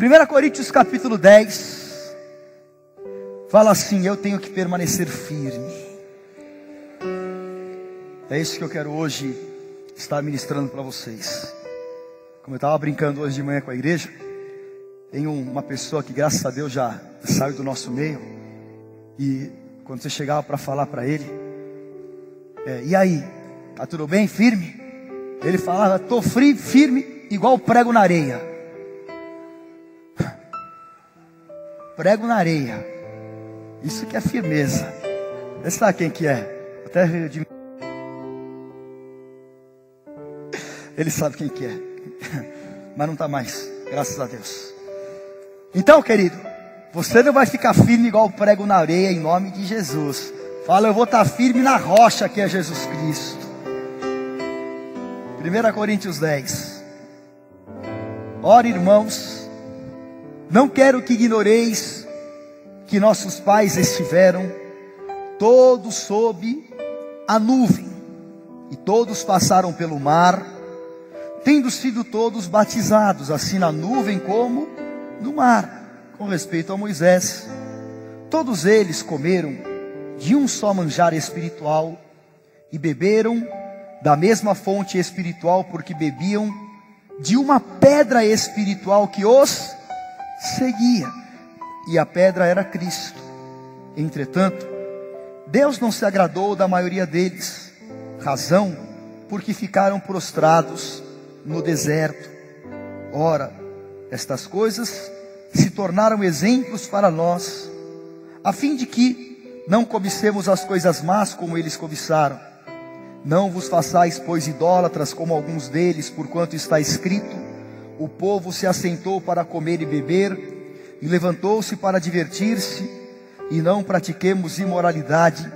1 Coríntios capítulo 10 fala assim: eu tenho que permanecer firme. É isso que eu quero hoje estar ministrando para vocês. Como eu estava brincando hoje de manhã com a igreja, tem uma pessoa que, graças a Deus, já saiu do nosso meio. E quando você chegava para falar para ele, e aí, tá tudo bem, firme? Ele falava: tô firme igual prego na areia. Prego na areia. Isso que é firmeza. Você sabe quem que é? Até ele sabe quem que é. Mas não está mais, graças a Deus. Então, querido, você não vai ficar firme igual prego na areia, em nome de Jesus. Fala: eu vou estar firme na rocha que é Jesus Cristo. 1 Coríntios 10. Ora, irmãos, não quero que ignoreis que nossos pais estiveram todos sob a nuvem, e todos passaram pelo mar, tendo sido todos batizados, assim na nuvem como no mar. Com respeito a Moisés, todos eles comeram de um só manjar espiritual e beberam da mesma fonte espiritual, porque bebiam de uma pedra espiritual que os seguia, e a pedra era Cristo. Entretanto, Deus não se agradou da maioria deles, razão porque ficaram prostrados no deserto. Ora, estas coisas se tornaram exemplos para nós, a fim de que não cobicemos as coisas más como eles cobiçaram. Não vos façais, pois, idólatras como alguns deles, porquanto está escrito: o povo se assentou para comer e beber, e levantou-se para divertir-se, e não pratiquemos imoralidade,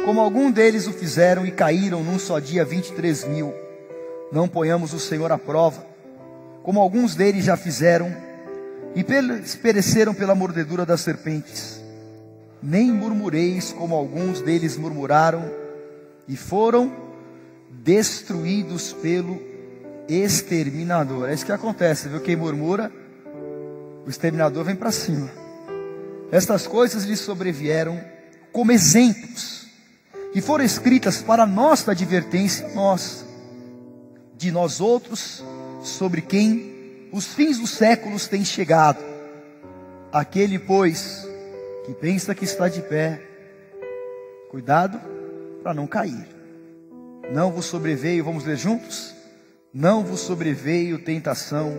como alguns deles o fizeram, e caíram num só dia 23.000. Não ponhamos o Senhor à prova, como alguns deles já fizeram, e pereceram pela mordedura das serpentes. Nem murmureis, como alguns deles murmuraram, e foram destruídos pelo exterminador. É isso que acontece, viu? Quem murmura, o exterminador vem para cima. Estas coisas lhes sobrevieram como exemplos, e foram escritas para nossa advertência, de nós outros, sobre quem os fins dos séculos têm chegado. Aquele, pois, que pensa que está de pé, cuidado para não cair. Não vos sobreveio, vamos ler juntos? Não vos sobreveio tentação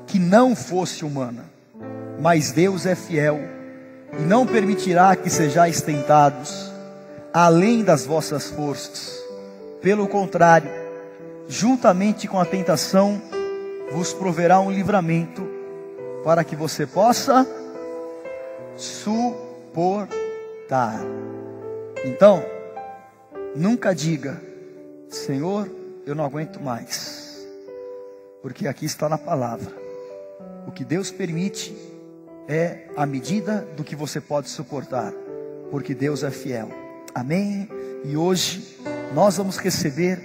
que não fosse humana, mas Deus é fiel, e não permitirá que sejais tentados além das vossas forças. Pelo contrário, juntamente com a tentação, vos proverá um livramento, para que você possa suportar. Então, nunca diga: Senhor, eu não aguento mais, porque aqui está na palavra: o que Deus permite é a medida do que você pode suportar, porque Deus é fiel. Amém? E hoje nós vamos receber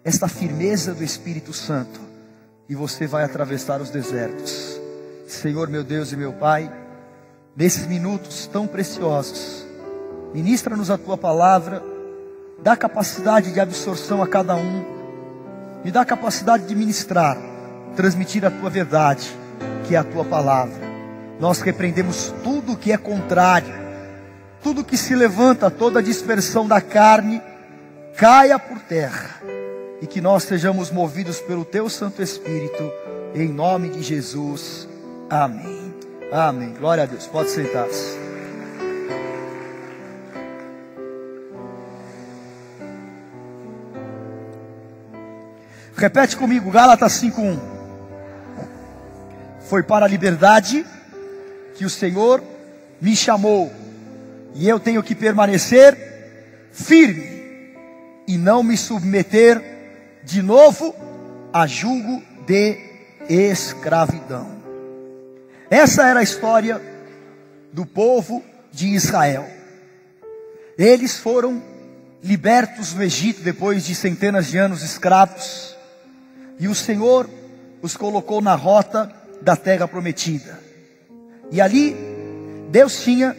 esta firmeza do Espírito Santo, e você vai atravessar os desertos. Senhor, meu Deus e meu Pai, nesses minutos tão preciosos, ministra-nos a Tua palavra, dá capacidade de absorção a cada um, me dá capacidade de ministrar, transmitir a Tua verdade, que é a Tua palavra. Nós repreendemos tudo que é contrário, tudo que se levanta, toda dispersão da carne, caia por terra, e que nós sejamos movidos pelo Teu Santo Espírito, em nome de Jesus. Amém. Amém. Glória a Deus. Pode sentar-se. Repete comigo, Gálatas 5:1. Foi para a liberdade que o Senhor me chamou, e eu tenho que permanecer firme e não me submeter de novo a jugo de escravidão. Essa era a história do povo de Israel. Eles foram libertos do Egito depois de centenas de anos escravos, e o Senhor os colocou na rota da terra prometida. E ali Deus tinha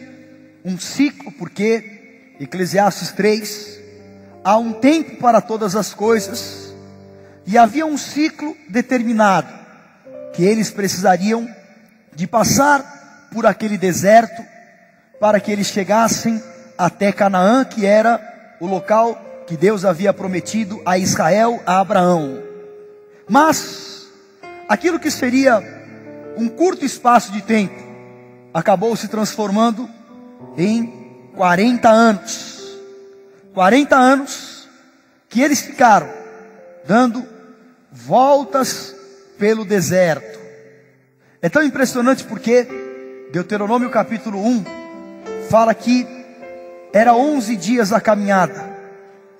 um ciclo, porque Eclesiastes 3, há um tempo para todas as coisas, e havia um ciclo determinado, que eles precisariam de passar por aquele deserto, para que eles chegassem até Canaã, que era o local que Deus havia prometido a Israel, a Abraão. Mas aquilo que seria um curto espaço de tempo, acabou se transformando em 40 anos. 40 anos que eles ficaram dando voltas pelo deserto. É tão impressionante porque Deuteronômio capítulo 1 fala que era 11 dias a caminhada,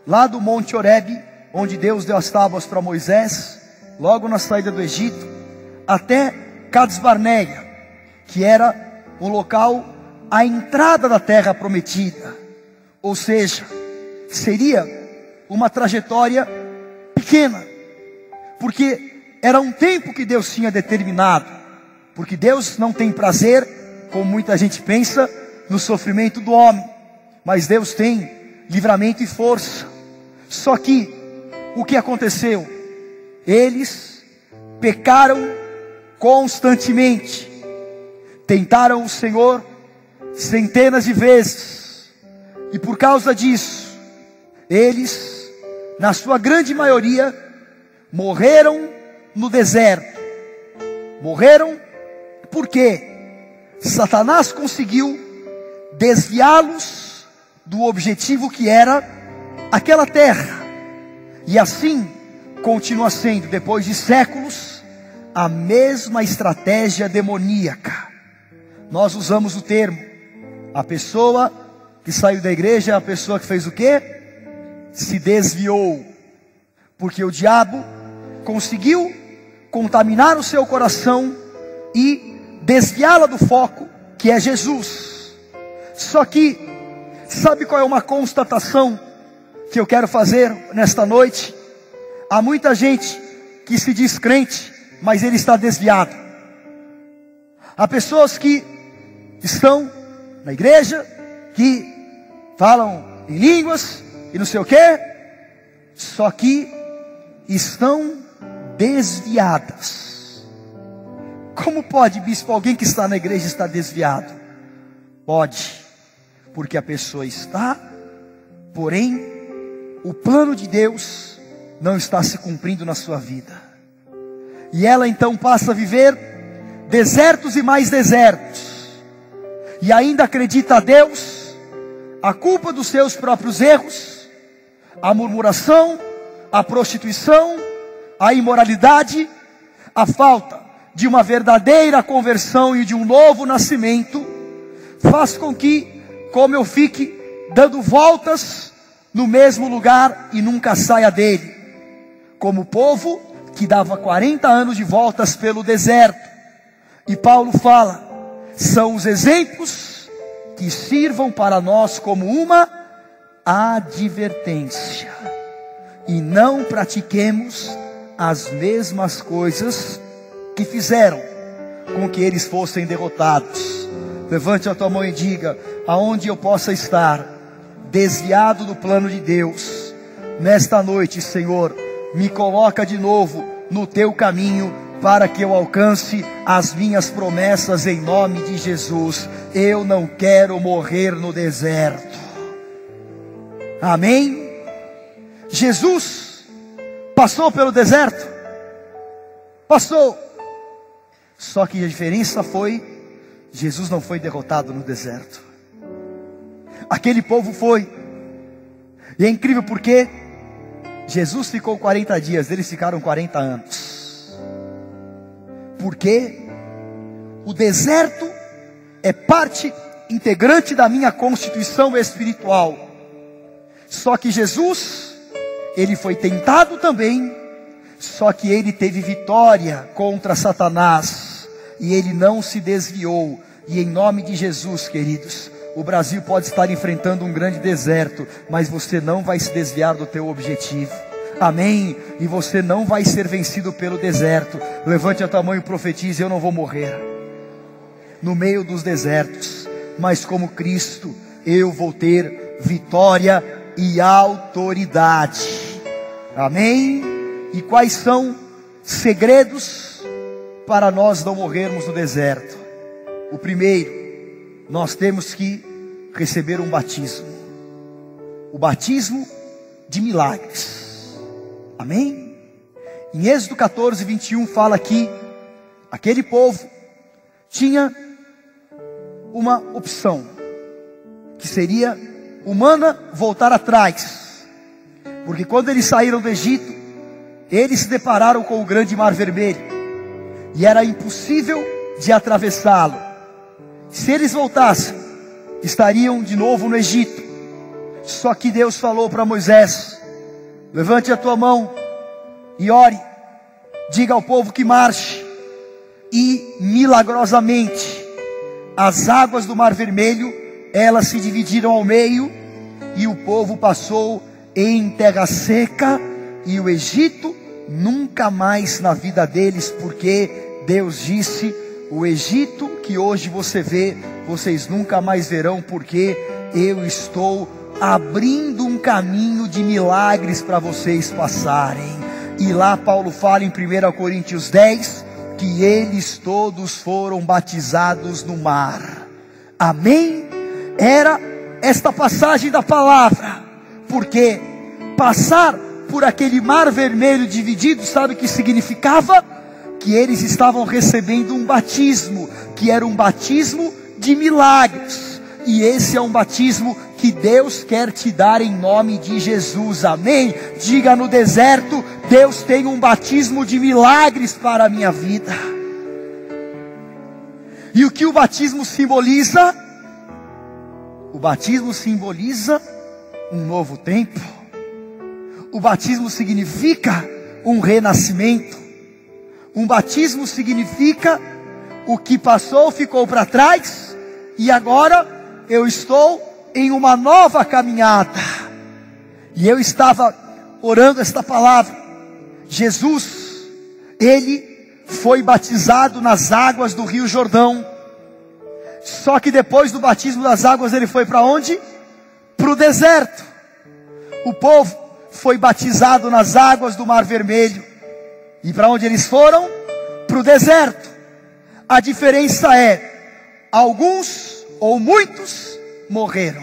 lá do Monte Horebe, onde Deus deu as tábuas para Moisés, logo na saída do Egito, até Cades Barneia, que era o local, a entrada da terra prometida. Ou seja, seria uma trajetória pequena, porque era um tempo que Deus tinha determinado, porque Deus não tem prazer, como muita gente pensa, no sofrimento do homem, mas Deus tem livramento e força. Só que, o que aconteceu? Eles pecaram constantemente, tentaram o Senhor centenas de vezes, e por causa disso, eles, na sua grande maioria, morreram no deserto. Morreram porque Satanás conseguiu desviá-los do objetivo que era aquela terra, e assim continua sendo, depois de séculos, a mesma estratégia demoníaca. Nós usamos o termo, a pessoa que saiu da igreja é a pessoa que fez o quê? Se desviou, porque o diabo conseguiu contaminar o seu coração e desviá-la do foco, que é Jesus. Só que, sabe qual é uma constatação que eu quero fazer nesta noite? Há muita gente que se diz crente, mas ele está desviado. Há pessoas que estão na igreja, que falam em línguas e não sei o que, só que estão desviadas. Como pode, bispo, alguém que está na igreja estar desviado? Pode, porque a pessoa está, porém o plano de Deus não está se cumprindo na sua vida, e ela então passa a viver desertos e mais desertos, e ainda acredita a Deus a culpa dos seus próprios erros, a murmuração, a prostituição, a imoralidade, a falta de uma verdadeira conversão e de um novo nascimento, faz com que, como eu fique dando voltas no mesmo lugar e nunca saia dele, como o povo que dava 40 anos de voltas pelo deserto. E Paulo fala, são os exemplos que sirvam para nós como uma advertência, e não pratiquemos as mesmas coisas que fizeram com que eles fossem derrotados. Levante a tua mão e diga, aonde eu possa estar desviado do plano de Deus, nesta noite, Senhor, me coloca de novo no teu caminho, para que eu alcance as minhas promessas em nome de Jesus. Eu não quero morrer no deserto. Amém? Jesus passou pelo deserto? Passou. Só que a diferença foi, Jesus não foi derrotado no deserto. Aquele povo foi. E é incrível porque Jesus ficou 40 dias, eles ficaram 40 anos. Porque o deserto é parte integrante da minha constituição espiritual. Só que Jesus, ele foi tentado também, só que ele teve vitória contra Satanás, e ele não se desviou. E em nome de Jesus, queridos, o Brasil pode estar enfrentando um grande deserto, mas você não vai se desviar do teu objetivo. Amém. E você não vai ser vencido pelo deserto. Levante a tua mão e profetize: eu não vou morrer no meio dos desertos, mas como Cristo eu vou ter vitória e autoridade. Amém. E quais são segredos para nós não morrermos no deserto? O primeiro, nós temos que receber um batismo, o batismo de milagres. Amém? Em Êxodo 14, 21 fala que aquele povo tinha uma opção, que seria humana, voltar atrás, porque quando eles saíram do Egito, eles se depararam com o grande mar vermelho, e era impossível de atravessá-lo. Se eles voltassem, estariam de novo no Egito. Só que Deus falou para Moisés: levante a tua mão e ore, diga ao povo que marche. E milagrosamente as águas do mar vermelho, elas se dividiram ao meio, e o povo passou em terra seca, e o Egito nunca mais na vida deles, porque Deus disse: o Egito que hoje você vê, vocês nunca mais verão, porque eu estou abrindo um caminho de milagres para vocês passarem. E lá Paulo fala em 1 Coríntios 10, que eles todos foram batizados no mar. Amém? Era esta passagem da palavra, porque passar por aquele mar vermelho dividido, sabe o que significava? Que eles estavam recebendo um batismo, que era um batismo de milagres. E esse é um batismo que Deus quer te dar em nome de Jesus. Amém? Diga: no deserto, Deus tem um batismo de milagres para a minha vida. E o que o batismo simboliza? O batismo simboliza um novo tempo. O batismo significa um renascimento. Um batismo significa o que passou ficou para trás, e agora eu estou em uma nova caminhada. E eu estava orando esta palavra. Jesus, ele foi batizado nas águas do Rio Jordão. Só que depois do batismo das águas, ele foi para onde? Para o deserto. O povo foi batizado nas águas do Mar Vermelho. E para onde eles foram? Para o deserto. A diferença é, alguns ou muitos morreram,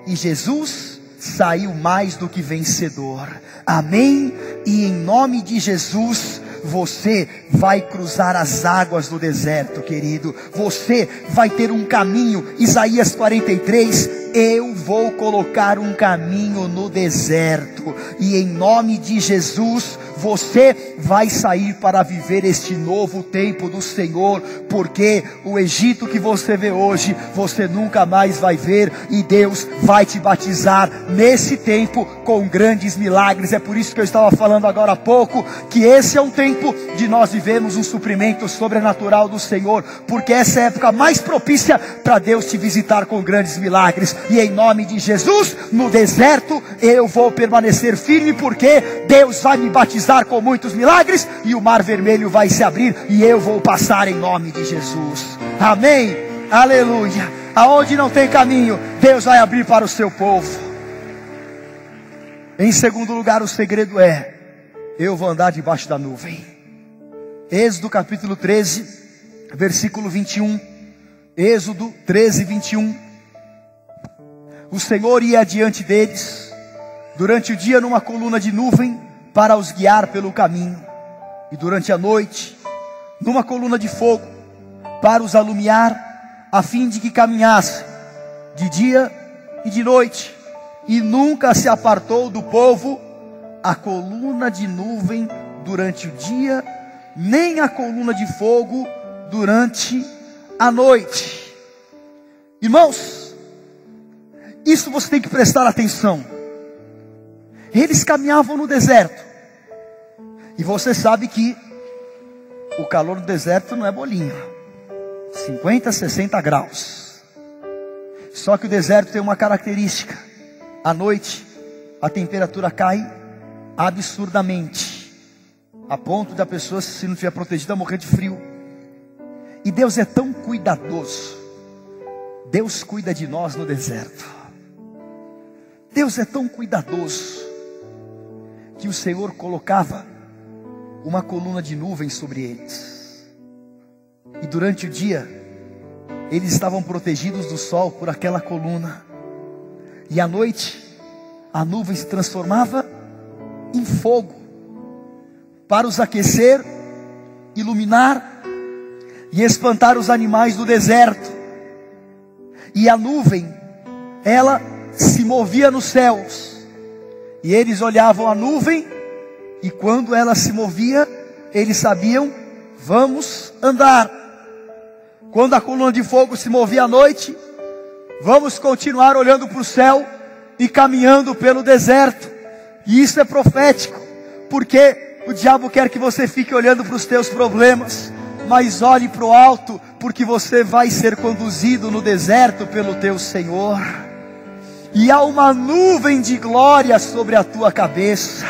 e Jesus saiu mais do que vencedor. Amém? E em nome de Jesus, você vai cruzar as águas do deserto, querido. Você vai ter um caminho. Isaías 43, eu vou colocar um caminho no deserto. E em nome de Jesus, você vai sair para viver este novo tempo do Senhor, porque o Egito que você vê hoje, você nunca mais vai ver, e Deus vai te batizar nesse tempo com grandes milagres. É por isso que eu estava falando agora há pouco, que esse é um tempo de nós vivermos um suprimento sobrenatural do Senhor, porque essa é a época mais propícia para Deus te visitar com grandes milagres. E em nome de Jesus, no deserto eu vou permanecer firme, porque Deus vai me batizar com muitos milagres, e o mar vermelho vai se abrir, e eu vou passar em nome de Jesus. Amém? Aleluia. Aonde não tem caminho, Deus vai abrir para o seu povo. Em segundo lugar, o segredo é: eu vou andar debaixo da nuvem. Êxodo capítulo 13, versículo 21. Êxodo 13, 21. O Senhor ia adiante deles durante o dia numa coluna de nuvem, para os guiar pelo caminho, e durante a noite numa coluna de fogo, para os alumiar, a fim de que caminhassem de dia e de noite. E nunca se apartou do povo a coluna de nuvem durante o dia, nem a coluna de fogo durante a noite. Irmãos, isso você tem que prestar atenção. Eles caminhavam no deserto, e você sabe que o calor do deserto não é bolinho, 50, 60 graus. Só que o deserto tem uma característica: à noite a temperatura cai absurdamente, a ponto da pessoa, se não estiver protegida, morrer de frio. E Deus é tão cuidadoso. Deus cuida de nós no deserto. Deus é tão cuidadoso que o Senhor colocava uma coluna de nuvem sobre eles. E durante o dia, eles estavam protegidos do sol por aquela coluna. E à noite, a nuvem se transformava em fogo, para os aquecer, iluminar e espantar os animais do deserto. E a nuvem, ela se movia nos céus, e eles olhavam a nuvem, e quando ela se movia, eles sabiam: vamos andar. Quando a coluna de fogo se movia à noite, vamos continuar olhando para o céu e caminhando pelo deserto. E isso é profético, porque o diabo quer que você fique olhando para os teus problemas, mas olhe para o alto, porque você vai ser conduzido no deserto pelo teu Senhor. E há uma nuvem de glória sobre a tua cabeça,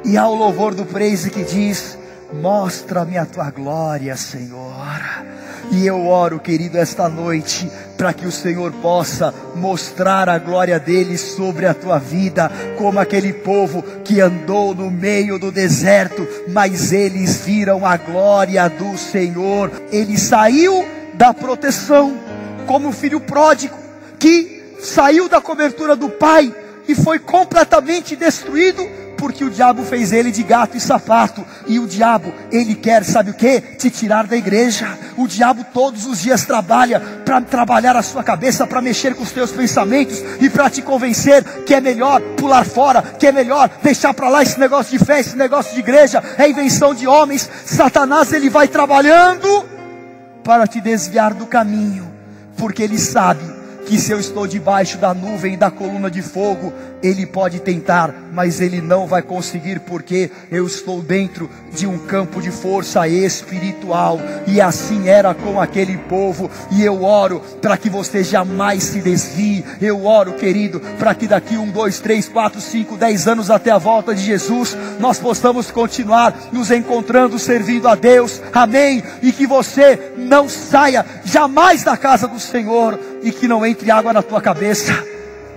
e há o louvor do praise que diz: mostra-me a tua glória, Senhor. E eu oro, querido, esta noite, para que o Senhor possa mostrar a glória dele sobre a tua vida, como aquele povo que andou no meio do deserto, mas eles viram a glória do Senhor. Ele saiu da proteção, como o filho pródigo, que saiu da cobertura do pai e foi completamente destruído, porque o diabo fez ele de gato e sapato. E o diabo, ele quer, sabe o que? Te tirar da igreja. O diabo todos os dias trabalha para trabalhar a sua cabeça, para mexer com os teus pensamentos e para te convencer que é melhor pular fora, que é melhor deixar para lá esse negócio de fé, esse negócio de igreja, é invenção de homens. Satanás, ele vai trabalhando para te desviar do caminho, porque ele sabe que se eu estou debaixo da nuvem e da coluna de fogo, ele pode tentar, mas ele não vai conseguir, porque eu estou dentro de um campo de força espiritual. E assim era com aquele povo. E eu oro para que você jamais se desvie. Eu oro, querido, para que daqui 1, 2, 3, 4, 5, 10 anos até a volta de Jesus, nós possamos continuar nos encontrando, servindo a Deus, amém? E que você não saia jamais da casa do Senhor, e que não entre água na tua cabeça,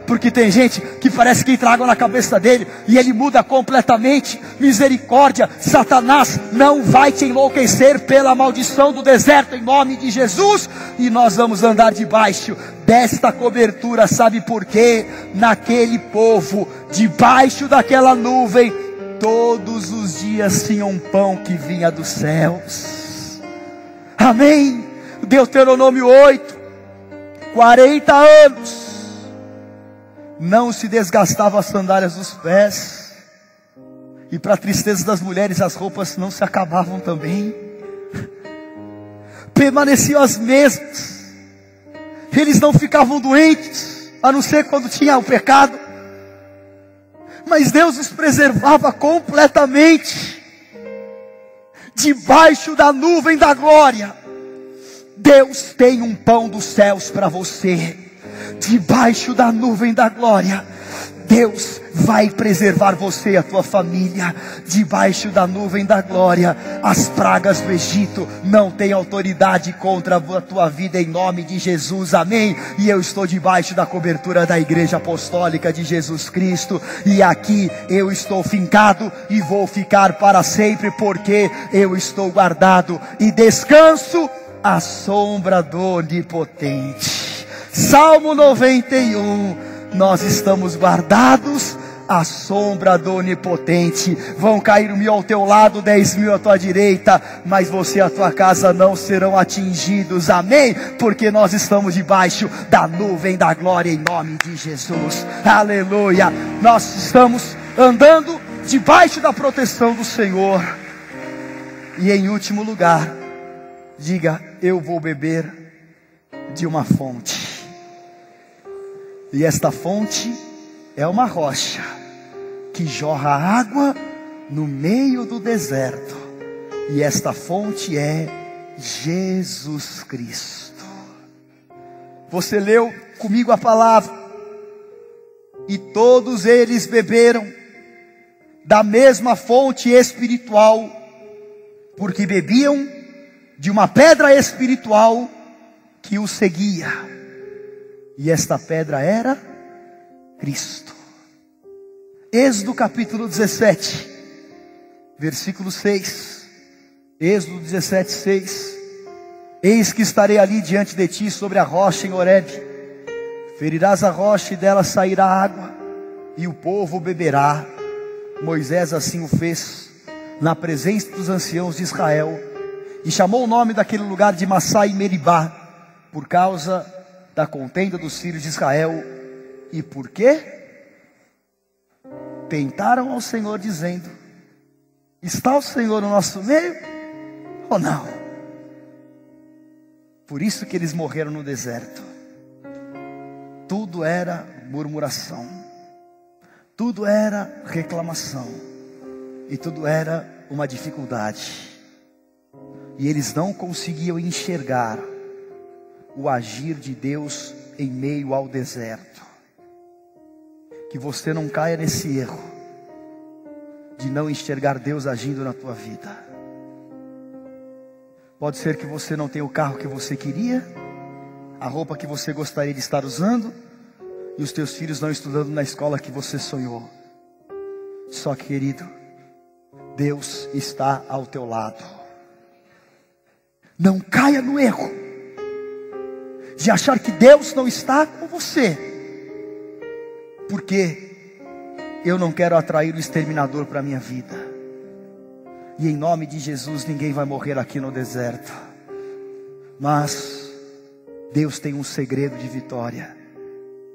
porque tem gente que parece que entra água na cabeça dele e ele muda completamente. Misericórdia, Satanás não vai te enlouquecer pela maldição do deserto, em nome de Jesus. E nós vamos andar debaixo desta cobertura, sabe por quê? Naquele povo, debaixo daquela nuvem, todos os dias tinha um pão que vinha dos céus, amém? Deuteronômio 8, 40 anos, não se desgastavam as sandálias dos pés, e para a tristeza das mulheres, as roupas não se acabavam também, permaneciam as mesmas, eles não ficavam doentes, a não ser quando tinha o pecado, mas Deus os preservava completamente, debaixo da nuvem da glória. Deus tem um pão dos céus para você, debaixo da nuvem da glória. Deus vai preservar você e a tua família, debaixo da nuvem da glória. As pragas do Egito não têm autoridade contra a tua vida, em nome de Jesus, amém? E eu estou debaixo da cobertura da Igreja Apostólica de Jesus Cristo, e aqui eu estou fincado e vou ficar para sempre, porque eu estou guardado e descanso à sombra do Onipotente. Salmo 91, nós estamos guardados à sombra do Onipotente. Vão cair 1.000 ao teu lado, 10.000 à tua direita, mas você e a tua casa não serão atingidos, amém? Porque nós estamos debaixo da nuvem da glória, em nome de Jesus, aleluia. Nós estamos andando debaixo da proteção do Senhor. E em último lugar, diga: eu vou beber de uma fonte. E esta fonte é uma rocha que jorra água no meio do deserto. E esta fonte é Jesus Cristo. Você leu comigo a palavra: e todos eles beberam, da mesma fonte espiritual, porque bebiam de uma pedra espiritual que os seguia. E esta pedra era Cristo. Êxodo capítulo 17, versículo 6. Êxodo 17, 6. Eis que estarei ali diante de ti sobre a rocha em Horebe. Ferirás a rocha e dela sairá água, e o povo beberá. Moisés assim o fez na presença dos anciãos de Israel, e chamou o nome daquele lugar de Massá e Meribá, por causa da contenda dos filhos de Israel. E por quê? Tentaram ao Senhor dizendo: está o Senhor no nosso meio ou não? Por isso que eles morreram no deserto. Tudo era murmuração, tudo era reclamação, e tudo era uma dificuldade. E eles não conseguiam enxergar o agir de Deus em meio ao deserto. Que você não caia nesse erro de não enxergar Deus agindo na tua vida. Pode ser que você não tenha o carro que você queria, a roupa que você gostaria de estar usando, e os teus filhos não estudando na escola que você sonhou. Só que, querido, Deus está ao teu lado. Não caia no erro de achar que Deus não está com você, porque eu não quero atrair o exterminador para a minha vida. E em nome de Jesus, ninguém vai morrer aqui no deserto. Mas Deus tem um segredo de vitória.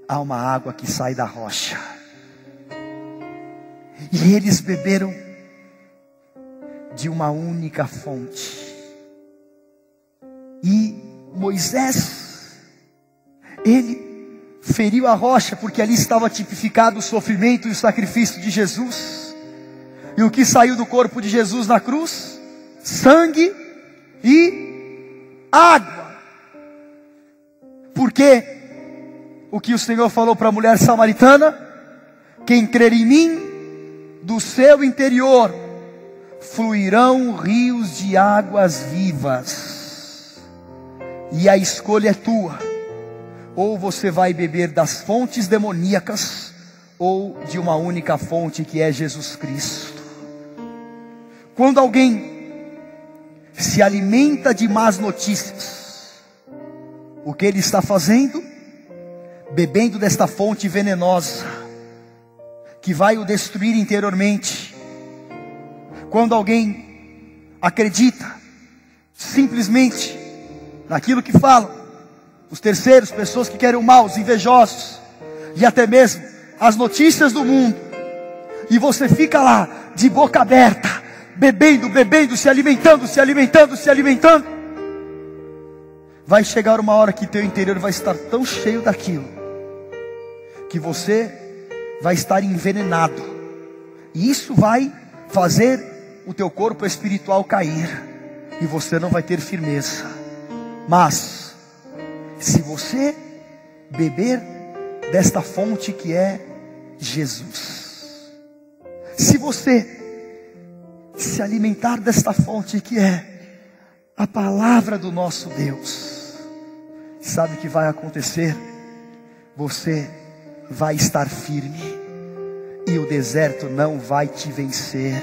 Há uma água que sai da rocha. E eles beberam de uma única fonte. E Moisés, ele feriu a rocha, porque ali estava tipificado o sofrimento e o sacrifício de Jesus. E o que saiu do corpo de Jesus na cruz? Sangue e água. Porque o que o Senhor falou para a mulher samaritana: quem crer em mim, do seu interior fluirão rios de águas vivas. E a escolha é tua. Ou você vai beber das fontes demoníacas, ou de uma única fonte, que é Jesus Cristo. Quando alguém se alimenta de más notícias, o que ele está fazendo? Bebendo desta fonte venenosa, que vai o destruir interiormente. Quando alguém acredita simplesmente naquilo que falam os terceiros, pessoas que querem o mal, os invejosos, e até mesmo as notícias do mundo, e você fica lá de boca aberta, bebendo, se alimentando, vai chegar uma hora que teu interior vai estar tão cheio daquilo, que você vai estar envenenado, e isso vai fazer o teu corpo espiritual cair, e você não vai ter firmeza. Mas se você beber desta fonte que é Jesus, se você se alimentar desta fonte que é a palavra do nosso Deus, sabe o que vai acontecer? Você vai estar firme, e o deserto não vai te vencer.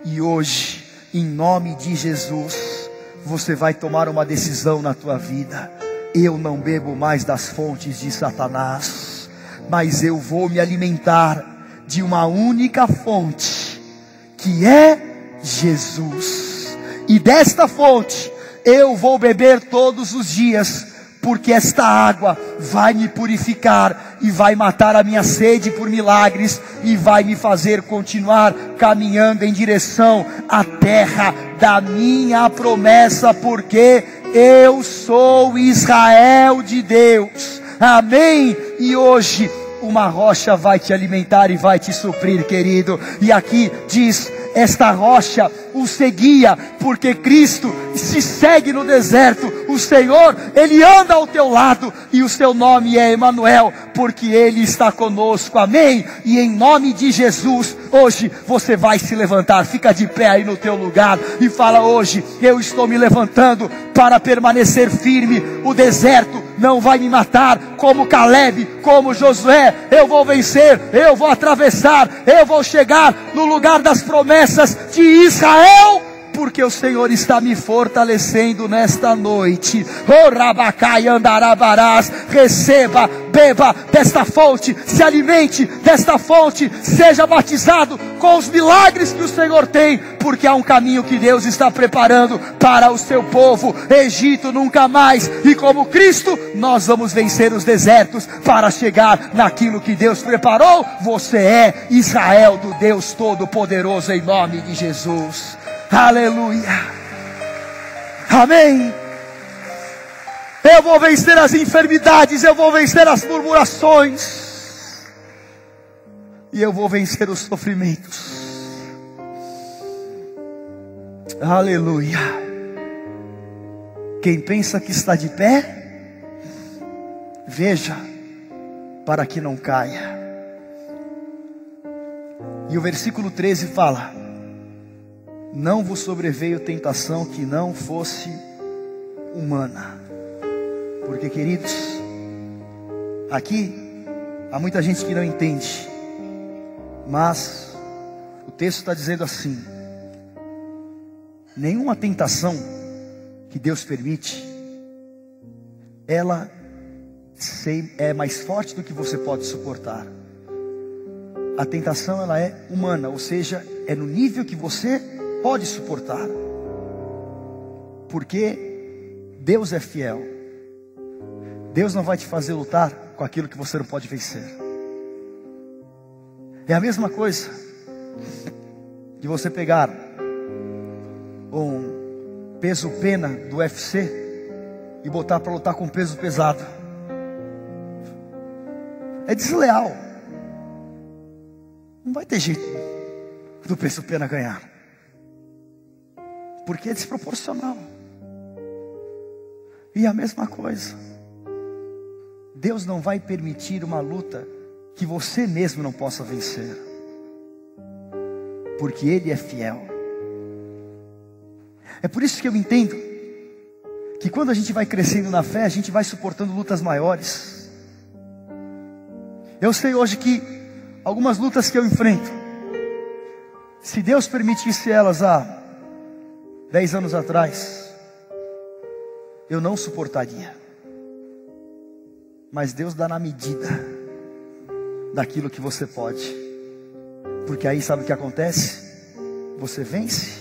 E hoje, em nome de Jesus, você vai tomar uma decisão na tua vida: eu não bebo mais das fontes de Satanás, mas eu vou me alimentar de uma única fonte, que é Jesus. E desta fonte eu vou beber todos os dias, porque esta água vai me purificar e vai matar a minha sede por milagres, e vai me fazer continuar caminhando em direção à terra da minha promessa, porque eu sou Israel de Deus. Amém? E hoje uma rocha vai te alimentar e vai te suprir, querido. E aqui diz: esta rocha o seguia, porque Cristo se segue no deserto. O Senhor, Ele anda ao teu lado, e o seu nome é Emanuel, porque Ele está conosco, amém? E em nome de Jesus, hoje você vai se levantar, fica de pé aí no teu lugar, e fala: hoje eu estou me levantando para permanecer firme. O deserto não vai me matar, como Caleb, como Josué. Eu vou vencer, eu vou atravessar, eu vou chegar no lugar das promessas de Israel, porque o Senhor está me fortalecendo nesta noite. Oh, Rabacai Andarabarás, receba, beba desta fonte, se alimente desta fonte, seja batizado com os milagres que o Senhor tem, porque há um caminho que Deus está preparando para o seu povo. Egito nunca mais, e como Cristo, nós vamos vencer os desertos para chegar naquilo que Deus preparou. Você é Israel do Deus Todo-Poderoso, em nome de Jesus. Aleluia, amém. Eu vou vencer as enfermidades, eu vou vencer as murmurações, e eu vou vencer os sofrimentos. Aleluia. Quem pensa que está de pé, veja para que não caia. E o versículo 13 fala: não vos sobreveio tentação que não fosse humana. Porque, queridos, aqui há muita gente que não entende, mas o texto está dizendo assim: nenhuma tentação que Deus permite, ela é mais forte do que você pode suportar. A tentação, ela é humana, ou seja, é no nível que você pode suportar, porque Deus é fiel. Deus não vai te fazer lutar com aquilo que você não pode vencer. É a mesma coisa de você pegar um peso pena do UFC e botar para lutar com peso pesado. É desleal. Não vai ter jeito do peso pena ganhar, porque é desproporcional. E a mesma coisa, Deus não vai permitir uma luta que você mesmo não possa vencer, porque Ele é fiel. É por isso que eu entendo que quando a gente vai crescendo na fé, a gente vai suportando lutas maiores. Eu sei hoje que algumas lutas que eu enfrento, se Deus permitisse elas há 10 anos atrás, eu não suportaria. Mas Deus dá na medida daquilo que você pode. Porque aí sabe o que acontece? Você vence,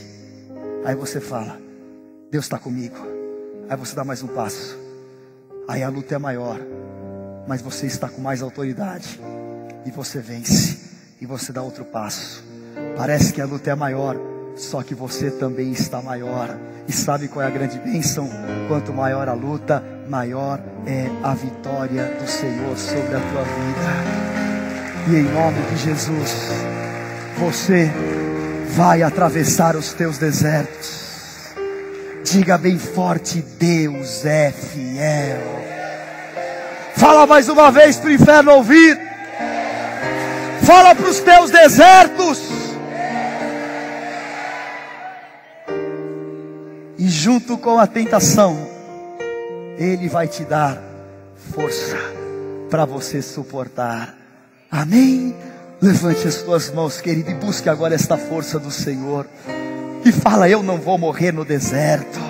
aí você fala: Deus está comigo. Aí você dá mais um passo, aí a luta é maior, mas você está com mais autoridade, e você vence, e você dá outro passo. Parece que a luta é maior, só que você também está maior. E sabe qual é a grande bênção? Quanto maior a luta, maior é a vitória do Senhor sobre a tua vida. E em nome de Jesus, você vai atravessar os teus desertos. Diga bem forte: Deus é fiel. Fala mais uma vez para o inferno ouvir. Fala para os teus desertos. E junto com a tentação, Ele vai te dar força para você suportar. Amém? Levante as tuas mãos, querido, e busque agora esta força do Senhor. E fala: eu não vou morrer no deserto.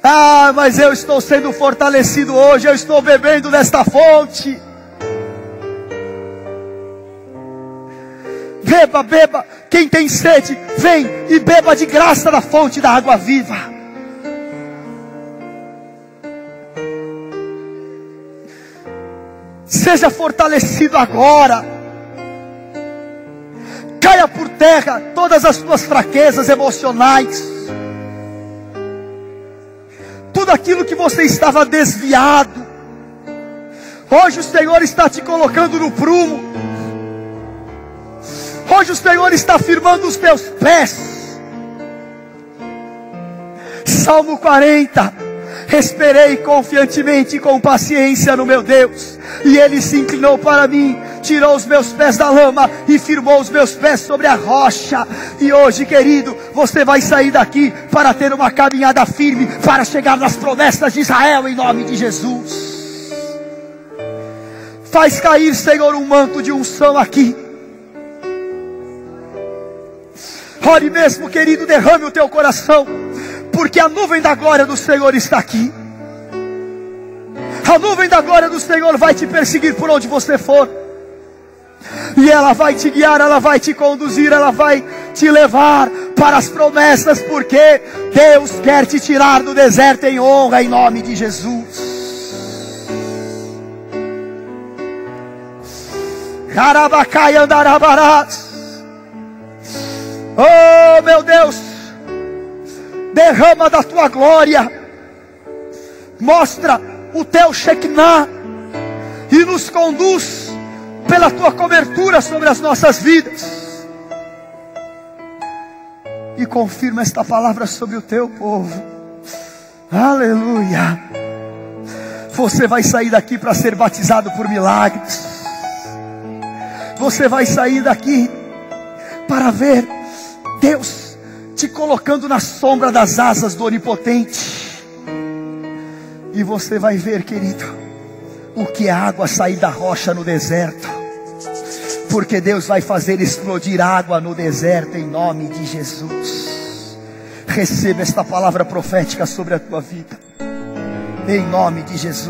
Ah, mas eu estou sendo fortalecido hoje. Eu estou bebendo desta fonte. Beba, beba. Quem tem sede, vem e beba de graça da fonte da água viva. Seja fortalecido agora. Caia por terra todas as suas fraquezas emocionais. Tudo aquilo que você estava desviado, hoje o Senhor está te colocando no prumo. Hoje o Senhor está firmando os teus pés. Salmo 40. Esperei confiantemente e com paciência no meu Deus, e Ele se inclinou para mim, tirou os meus pés da lama e firmou os meus pés sobre a rocha. E hoje, querido, você vai sair daqui para ter uma caminhada firme, para chegar nas promessas de Israel, em nome de Jesus. Faz cair, Senhor, um manto de unção aqui. Ore mesmo, querido, derrame o teu coração, porque a nuvem da glória do Senhor está aqui. A nuvem da glória do Senhor vai te perseguir por onde você for. E ela vai te guiar, ela vai te conduzir, ela vai te levar para as promessas, porque Deus quer te tirar do deserto em honra, em nome de Jesus. Carabacai andarabarás. Oh meu Deus, derrama da tua glória, mostra o teu Shekinah e nos conduz pela tua cobertura sobre as nossas vidas, e confirma esta palavra sobre o teu povo. Aleluia. Você vai sair daqui para ser batizado por milagres. Você vai sair daqui para ver Deus te colocando na sombra das asas do Onipotente. E você vai ver, querido, o que é água sair da rocha no deserto, porque Deus vai fazer explodir água no deserto, em nome de Jesus. Receba esta palavra profética sobre a tua vida, em nome de Jesus.